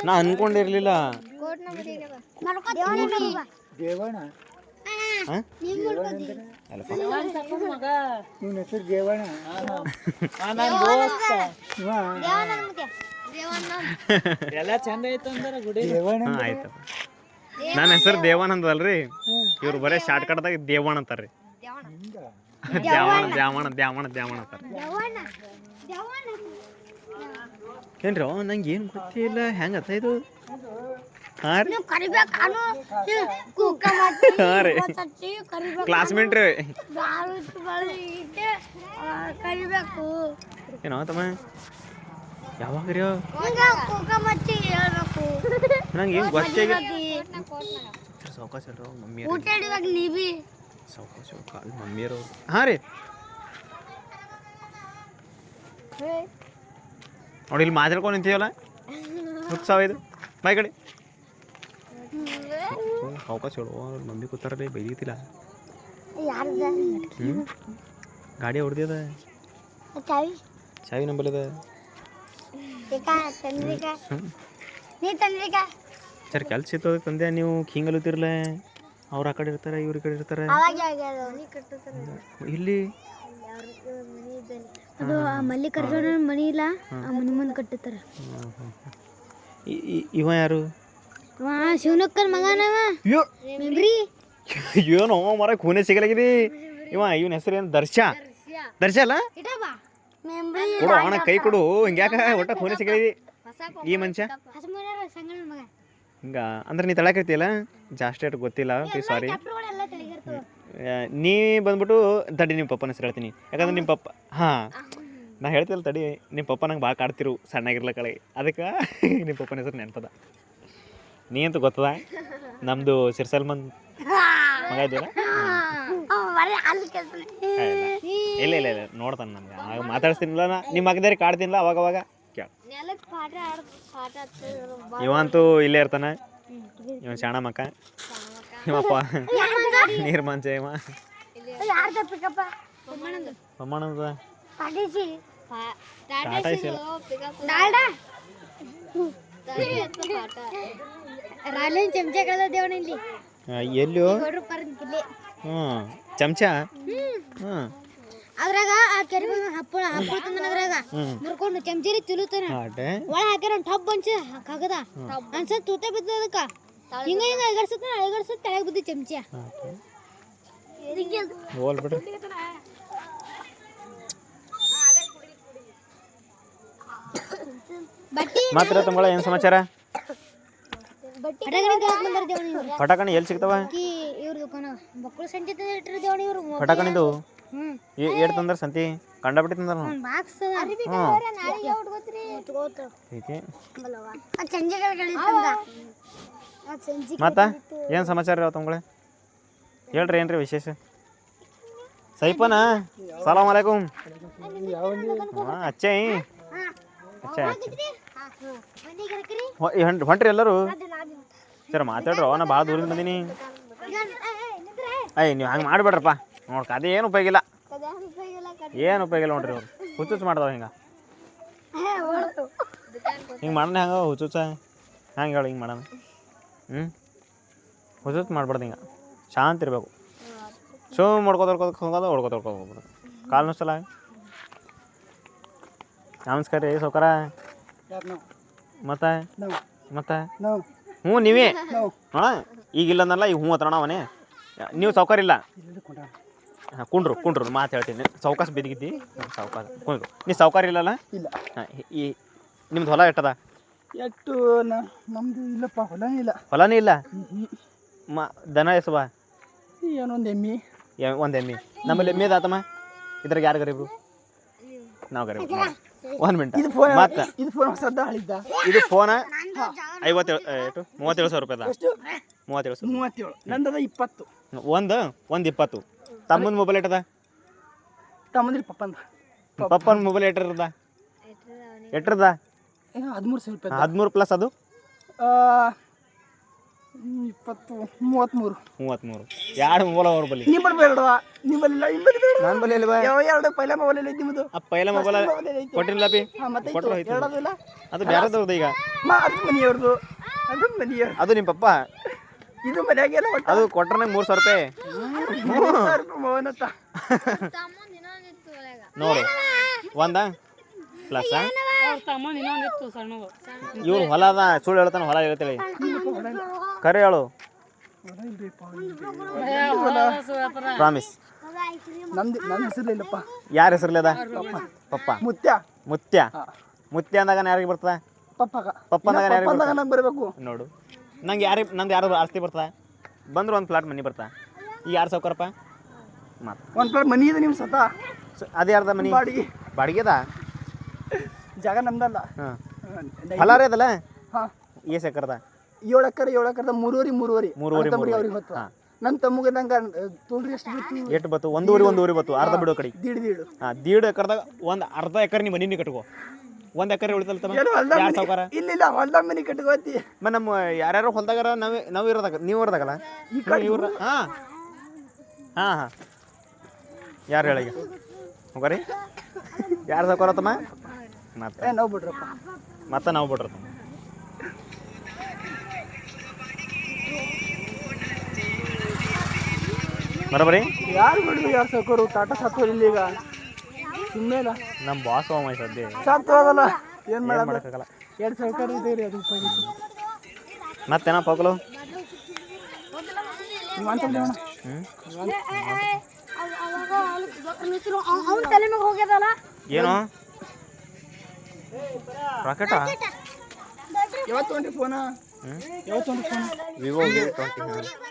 ನಾ ಅನ್ಕೊಂಡಿರ್ಲಿಲ್ಲ. ದೇವಣ್ಣ ಹೆಸರು ದೇವಣ್ಣ. ಎಲ್ಲ ಚಂದ ಐತೆ ಅಂದ್ರೆ ಗುಡಿ ಆಯ್ತು. ನನ್ನ ಹೆಸರು ದೇವಾನಂದ್ ಅಲ್ರಿ, ಇವ್ರು ಬರೇ ಶಾರ್ಟ್ ಕಟ್ದಾಗ ದೇವಣ್ಣ ಅಂತಾರ್ರಿ. ದ್ಯಾವಣ ದ್ಯಾವಣ ದ್ಯಾವಣ ದ್ಯಾವಣ ಅಂತಾರೆ. ಏನ್ರಿ ನಂಗೆ ಏನು ಗೊತ್ತಿಲ್ಲ ಹೆಂಗತ್ತ ಇದು. ಹಾಂ ರೀ ಕ್ಲಾಸ್ಮೇಟ್ ರೀ. ಏನೋ ತಮ್ಮ ಯಾವಾಗ ರೀ ನಂಗೆ ಏನು ಗೊತ್ತಾಗಿ ಸಾವಕಾಶ ಮಮ್ಮಿ ಸಾವಕಾಶ ಕಾಲು ಮಮ್ಮಿಯರು. ಹಾಂ ರೀ ನೋಡಿ ಇಲ್ಲಿ ಮಾತಾಡ್ಕೊಂಡು ನಿಂತೀವಲ್ಲ ಉತ್ಸವ ಇದು ಬಾಯ್ ಕಡೆ ಸಾವಕಾಶ ಹೇಳು. ಮಮ್ಮಿ ಕೂತಾರ ಬೈದಿತ್ತಿಲ್ಲ. ಗಾಡಿ ಹೊಡೆದಿದ ಚಾವಿ ನಂಬಲ್ಲಿದ ಸರ್ ಕೆಲ್ಸ ಇತ್ತು ಅದಕ್ಕೆ ತಂದೆ. ನೀವು ಹಿಂಗಲ್ಲುತ್ತಿರಲ್ಲ, ಅವ್ರು ಆ ಕಡೆ ಇರ್ತಾರೆ ಇವ್ರ ಕಡೆ ಇರ್ತಾರೆ. ಇಲ್ಲಿ ಅದು ಮಲ್ಲಿಕಾರ್ಜುನ ಮನಿ ಇಲ್ಲ, ಆ ಮನಿ ಮುಂದೆ ಕಟ್ಟುತ್ತಾರ. ಇವ ಯಾರು? ಶಿವನಕ್ಕನ ಮಗನವ. ಏನೋ ಮರ ಖೂನೆ ಸಿಗಲಾಗಿದೆ. ಇವನ ಹೆಸರು ಏನು? ದರ್ಶ. ದರ್ಶ ಅಲ್ಲ ಕೊಡು ಅವನ ಕೈ ಕೊಡು. ಹಿಂಗ್ಯಾಕ ಒಟ್ಟ ಖೂನೆ ಸಿಗಲಿದೆ ಈ ಮನುಷ್ಯ ಹಿಂಗ ಅಂದ್ರೆ ನೀ ತಳಕಿರ್ತೀಯಲ್ಲ ಜಾಸ್ತಿ ಅಷ್ಟು ಗೊತ್ತಿಲ್ಲ. ಸಾರಿ. ನೀ ಬಂದ್ಬಿಟ್ಟು ತಡಿ ನಿಮ್ಮ ಪಪ್ಪನ ಹೆಸರು ಹೇಳ್ತೀನಿ. ಯಾಕಂದ್ರೆ ನಿಮ್ಮ ಪಪ್ಪ ಹಾಂ ನಾ ಹೇಳ್ತಿಲ್ಲ ತಡಿ. ನಿಮ್ಮ ಪಪ್ಪ ನಂಗೆ ಭಾಳ ಕಾಡ್ತಿರು ಸಣ್ಣಾಗಿರ್ಲ ಕಳೆ, ಅದಕ್ಕೆ ನಿಮ್ಮ ಪಪ್ಪನ ಹೆಸರು ನೆನ್ಪದ. ನೀ ಅಂತೂ ಗೊತ್ತದ ನಮ್ಮದು ಸಿರ್ಸಲ್ಮನ್ ಮಗ ಇದ್ದೀರ. ಇಲ್ಲ ಇಲ್ಲ ಇಲ್ಲ ನೋಡ್ತಾನೆ ನಮ್ಗೆ ಆಗ ಮಾತಾಡ್ತೀನಿಲ್ಲ ನಾ ನಿಮ್ಮ ಮಗದಾರಿ ಕಾಡ್ತೀನಿಲ್ಲ ಅವಾಗವಾಗ ಕೇಳ. ಇವಂತೂ ಇಲ್ಲೇ ಇರ್ತಾನೆ. ಇವ ಶಾಣ ಮಕ್ಕ, ಇವಪ್ಪ ನೀರು ಮಂಚ. ಇವ ಪ್ರಮಾಣದ ಟಾಟಾ ಇಸಿಲ್ಲ ಎಲ್ಲೋ ಚಮಚ. ಅದ್ರಾಗ ಆ ಕೆರೆ ಹಪ್ಪಳ ಅದ್ರಾಗ ಮುರ್ಕೊಂಡು ಚಮಚಲಿ ತಿಳುತ್ತಾನ. ಒಳ ಹಾಕ್ಯಾರ ಟಬ್ ಅನ್ಸ ಕಾಗದ ಅನ್ಸ ತೂತ ಬಿದ್ದ ಅದಕ್ಕ ಹಿಂಗ ಹಿಂಗ ಅಳಗಡ್ಸತ್ತ ತೆಳಗ್ ಬಿದ್ದ ಚಮಚ. ಹೋಲ್ ಬಿಡ್ರಿ. ಮಾತ್ರ ತುಂಬಳ ಏನು ಸಮಾಚಾರ? ಪಟಾಕಣಿ ಎಲ್ಲಿ ಸಿಗ್ತಾವ? ಪಟಾಕಣಿದು ಏಟ್ ತಂದ್ರ ಸಂತಿ ಕಂಡಬಿಟ್ಟು ತಂದ್ರ. ಮತ್ತ ಏನು ಸಮಾಚಾರ ರೀ ತಂಗಳೇ? ಹೇಳ್ರಿ ಏನ್ರಿ ವಿಶೇಷ? ಸೈಪನ ಸಲಾಮ್ ಅಲೈಕುಮ್. ಅಚ್ಚೈ ಅಚ್ಚಾ ಹೊಂಟ್ರಿ ಎಲ್ಲರೂ? ಸರ್ ಮಾತಾಡ್ರು. ನಾ ಭಾಳ ದೂರಿಂದ ಬಂದೀನಿ. ಅಯ್ಯ ನೀವು ಹಂಗೆ ಮಾಡಿಬಿಡ್ರಪ್ಪ. ನೋಡ್ಕ ಅದೇ ಏನು ಉಪಯೋಗ ಇಲ್ಲ, ಏನು ಉಪಯೋಗ ಇಲ್ಲ ನೋಡ್ರಿ. ಅವ್ರು ಹುಚ್ಚುಚ್ಚು ಮಾಡ್ದವ ಹಿಂಗೆ ಹಿಂಗೆ ಮಾಡೋಣ. ಹೆಂಗ ಹುಚ್ಚುಚ್ಚ ಹೆಂಗೆ ಹೇಳಿ ಹಿಂಗೆ ಮಾಡೋಣ? ಹುಚ್ಚುಚ್ಚು ಮಾಡ್ಬಾರ್ದು. ಹಿಂಗೆ ಶಾಂತಿ ಇರಬೇಕು. ಸುಮ್ ಹೊಡ್ಕೋತ ಹೋಗ್ಬಿಡು. ಕಾಲು ನುಸ್ತಲ್ಲ. ನಮಸ್ಕಾರ ರೀ ಸೌಕರ. ಮತ್ತೆ ಮತ್ತೆ ಹ್ಞೂ ನೀವೇ ಹಾಂ ಈಗಿಲ್ಲ ಅನ್ನಲ್ಲ. ಈಗ ಹ್ಞೂ ಹತ್ರಣ ಅವನೇ. ನೀವು ಸೌಕರ್ಯ ಇಲ್ಲ. ಹಾಂ ಕುಂಡ್ರು ಮಾತು ಹೇಳ್ತೀನಿ. ಸೌಕಾಸ ಬಿದ್ದಿದ್ದಿ ಸೌಕಾಸ ಕುಂಡ್ರು. ನೀ ಸೌಕರ್ಯ ಇಲ್ಲಲ್ಲ? ಇಲ್ಲ. ಹಾಂ ಈ ನಿಮ್ದು ಹೊಲ ಎಟ್ಟದ? ಎಷ್ಟು ನಮ್ಮದು ಇಲ್ಲಪ್ಪ, ಹೊಲನೇ ಇಲ್ಲ. ದನ ಎಸವಾ? ಏನೊಂದು ಎಮ್ಮಿ. ಒಂದು ಎಮ್ಮಿ. ನಮ್ಮಲ್ಲಿ ಎಮ್ಮಿ ಅದಾತಮ್ಮ. ಇದ್ರಾಗ ಯಾರು ಗರೀಬ್ರು? ನಾವು ಗರೀಬ್. 1 ಮಿನಿಟ್. ಮತ್ತೆ ಇದು ಫೋನ್ ಸದ್ದ ಹಳಿದ್ದ. ಇದು ಫೋನ 37,000 ರೂಪಾಯಿದ. 37,000. ನಂದದ 20. ಒಂದು 20. ತಮ್ಮನ ಮೊಬೈಲ್ ಎಟ್ಟದ? ತಮ್ಮಂದ್ರಿ ಪಪ್ಪನ ಮೊಬೈಲ್ ಎಟ್ಟಿರದ? 13,000 ರೂಪಾಯಿ. 13 ಪ್ಲಸ್ ಅದು 20 33 33 ಎರಡು ಮೊಬೈಲ್ ಅವ್ರ ಬಲ್ಲಿ ನಿಮ್ಮಲ್ಲಿ ಬೇಡವಾ ನಿಮ್ಮಲ್ಲ ನಿಮ್ಮಲ್ಲಿ ಬೇಡ ನನ್ನ ಬಲ್ಲಿ ಅಲ್ವಾ ಯಾವ ಎರಡು ಪೈಲ ಮೊಬೈಲ್ ಐತಿ ನಿಮ್ಮದು ಆ ಪೈಲ ಮೊಬೈಲ್ ಕೊಟ್ಟಿಲ್ಲ ಪಿ ಮತ್ತೆ ಕೊಟ್ಟರು ಹೋಯ್ತು ಎರಡದಿಲ್ಲ ಅದು ಬೇರೆದವ್ರದ್ದು ಈಗ ಅದು ಮನೆಯವ್ರದ್ದು ಅದು ಮನೆಯವ್ರು ಅದು ನಿಮ್ಮ ಪಪ್ಪ ಇದು ಮನೆಯಾಗೆಲ್ಲ ಒಟ್ಟು ಅದು ಕೊಟ್ರೆ ನಂಗೆ 3,000 ರೂಪಾಯಿ 3,000 ರೂಪಾಯಿ ಮೋಹನತ್ತ ನೋಡು ಒಂದ ಪ್ಲಸ್ ತಮ್ಮ ಇನ್ನೊಂದಿತ್ತು ಸಣ್ಣದು ಇವ್ರು ಹೊಲ ಅದ ಸುಳ್ಳು ಹೇಳ್ತಾನೆ ಹೊಲ ಹೇಳ್ತೇಳಿ ಕರೆ ಹೇಳು ಪ್ರಾಮಿಸ್ ನನ್ನ ಹೆಸರಿಲ್ಲಪ್ಪ ಯಾರ ಹೆಸರಲ್ಲಿ ಅದ ಪಪ್ಪ ಮುತ್ಯ ಮುತ್ಯ ಮುತ್ಯ ಅಂದಾಗ ಯಾರಿಗೆ ಬರ್ತದ ಪಪ್ಪಗ ಪಪ್ಪ ಅಂದಾಗ ಯಾರಿಗೆ ಪಪ್ಪಂದಾಗ ನಂಗೆ ಬರಬೇಕು ನೋಡು ನಂಗೆ ನಂದು ಯಾರು ಆಸ್ತಿ ಬರ್ತಾ ಬಂದ್ರೆ ಒಂದು ಪ್ಲಾಟ್ ಮನೆ ಬರ್ತಾ ಈಗ ಯಾರು ಸಾವ್ಕಾರಪ್ಪ ಮತ್ತೆ ಒಂದು ಪ್ಲೇಟ್ ಮನಿ ಇದೆ ನಿಮ್ಮ ಸತ ಅದು ಯಾರ್ದ ಮನೆ ಬಾಡಿಗೆ ಬಾಡಿಗೆದ ಜಾಗ ನಮ್ದಲ್ಲ ಹಾಂ ಹೊಲ ರೀ ಅದಲ್ಲ ಹಾಂ ಏಸ್ ಎಕರ್ದ 7 ಎಕರೆ ಮೂರುವರೆ ಅವ್ರಿಗೆ ಹೊತ್ತು ಹಾಂ ನನ್ನ ತಮ್ಮಗೆ ನಂಗೆ ತೋಳ್ರಿ ಎಷ್ಟು ಬಿತ್ತು ಎಷ್ಟು ಬತ್ತು ಒಂದೂವರೆ ಬತ್ತು ಅರ್ಧ ಬಿಡೋ ಕಡೆ ದೀಡು ಹಾಂ 1.5 ಎಕರ್ದಾಗ ಒಂದು ಅರ್ಧ ಎಕರೆ ನಿಮ್ಮ ಮನೆ ಕಟ್ಕೋ 1 ಎಕರೆ ಉಳಿತಲ್ಲ ತಮ್ಮ ಏನು ಹೊಲ್ದಾಗ ಯಾರು ಸಾವ್ಕಾರ ಇಲ್ಲ ಹೊಲ್ದಾಗ ಮನೆ ಕಟ್ಕೋತಿ ಮತ್ತು ನಮ್ಮ ಯಾರ್ಯಾರು ಹೊಲ್ದಾಗಾರ ನಾವು ಇರೋದಾಗ ನೀವು ಇರೋದಾಗಲ್ಲ ಈ ಕಡೆ ಇವ್ರ ಹಾಂ ಹಾಂ ಹಾಂ ಯಾರು ಹೇಳಿಗೆ ಹೋಗರಿ ಯಾರು ಸಾವ್ಕಾರ ತಮ್ಮ ಮತ್ತೆ ನಾವು ಬಿಡ್ರಪ್ಪ ಮತ್ತೆ ನಾವು ಬಿಡ್ರಿ ತಮ್ಮ ಬರೋಬರಿ ಯಾರು ಬಿಡ್ರಿ ಯಾರು ಸಾಕೋರು ಟಾಟಾ ಸತ್ತೋರು ಇಲ್ಲಿ ಈಗ ಸುಮ್ಮನೆ ನಮ್ಮ ಬಾಸ್ ಹೋಮ ಸದ್ಯ ಸತ್ತು ಹೋದಲ್ಲ ಏನು ಏನು ಮಾಡೋದು ಮಾಡೋಕ್ಕಾಗಲ್ಲ 2 ಸಾವಿರ ಇದೆ ಅದು ರೂಪಾಯಿ ಮತ್ತೇನ ಪೋಕಲು ನೀವು ಅನ್ಸಲ್ರಿ ಅಣ್ಣ ಅವ್ನ ತಲೆ ಮ್ಯಾಗ ಹೋಗ್ಯದಲ್ಲ ಏನು ರಾಕೆಟಾ ಯಾವತ್ತು ತೊಗೊಂಡ್ರಿ ಫೋನ ಯಾವತ್ತು ತೊಗೊಂಡ್ರಿ ಫೋನ್ ವಿವೋ ವಿ20